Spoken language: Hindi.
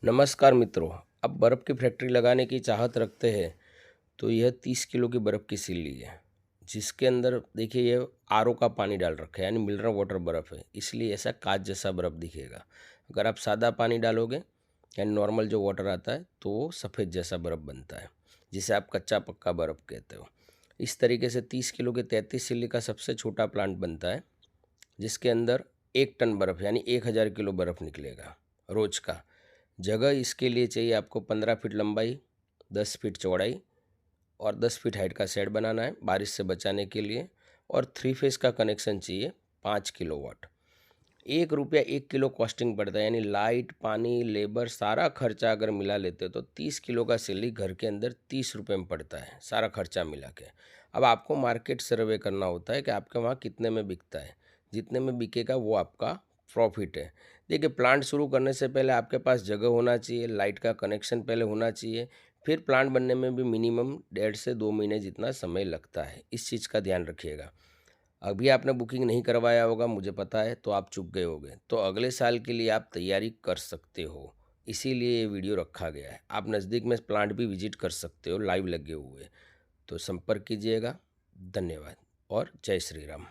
नमस्कार मित्रों। अब बर्फ़ की फैक्ट्री लगाने की चाहत रखते हैं तो यह 30 किलो की बर्फ़ की सिल्ली है, जिसके अंदर देखिए ये आरओ का पानी डाल रखा है, यानी मिनरल वाटर बर्फ़ है, इसलिए ऐसा कांच जैसा बर्फ़ दिखेगा। अगर आप सादा पानी डालोगे यानी नॉर्मल जो वाटर आता है तो वो सफ़ेद जैसा बर्फ़ बनता है, जिसे आप कच्चा पक्का बर्फ़ कहते हो। इस तरीके से 30 किलो के 33 सिल्ली का सबसे छोटा प्लांट बनता है, जिसके अंदर 1 टन बर्फ़ यानी 1000 किलो बर्फ़ निकलेगा रोज़ का। जगह इसके लिए चाहिए आपको 15 फीट लंबाई, 10 फीट चौड़ाई और 10 फीट हाइट का शेड बनाना है बारिश से बचाने के लिए, और 3 फेस का कनेक्शन चाहिए 5 किलोवाट। 1 रुपया 1 किलो कॉस्टिंग पड़ता है, यानी लाइट, पानी, लेबर सारा खर्चा अगर मिला लेते हो तो 30 किलो का सिल्ली घर के अंदर 30 रुपये में पड़ता है, सारा खर्चा मिला के। अब आपको मार्केट सर्वे करना होता है कि आपके वहाँ कितने में बिकता है, जितने में बिकेगा वो आपका प्रॉफिट है। देखिए, प्लांट शुरू करने से पहले आपके पास जगह होना चाहिए, लाइट का कनेक्शन पहले होना चाहिए, फिर प्लांट बनने में भी मिनिमम 1.5 से 2 महीने जितना समय लगता है, इस चीज़ का ध्यान रखिएगा। अभी आपने बुकिंग नहीं करवाया होगा मुझे पता है, तो आप चूक गए होगे, तो अगले साल के लिए आप तैयारी कर सकते हो, इसीलिए ये वीडियो रखा गया है। आप नज़दीक में प्लांट भी विजिट कर सकते हो लाइव लगे हुए, तो संपर्क कीजिएगा। धन्यवाद और जय श्री राम।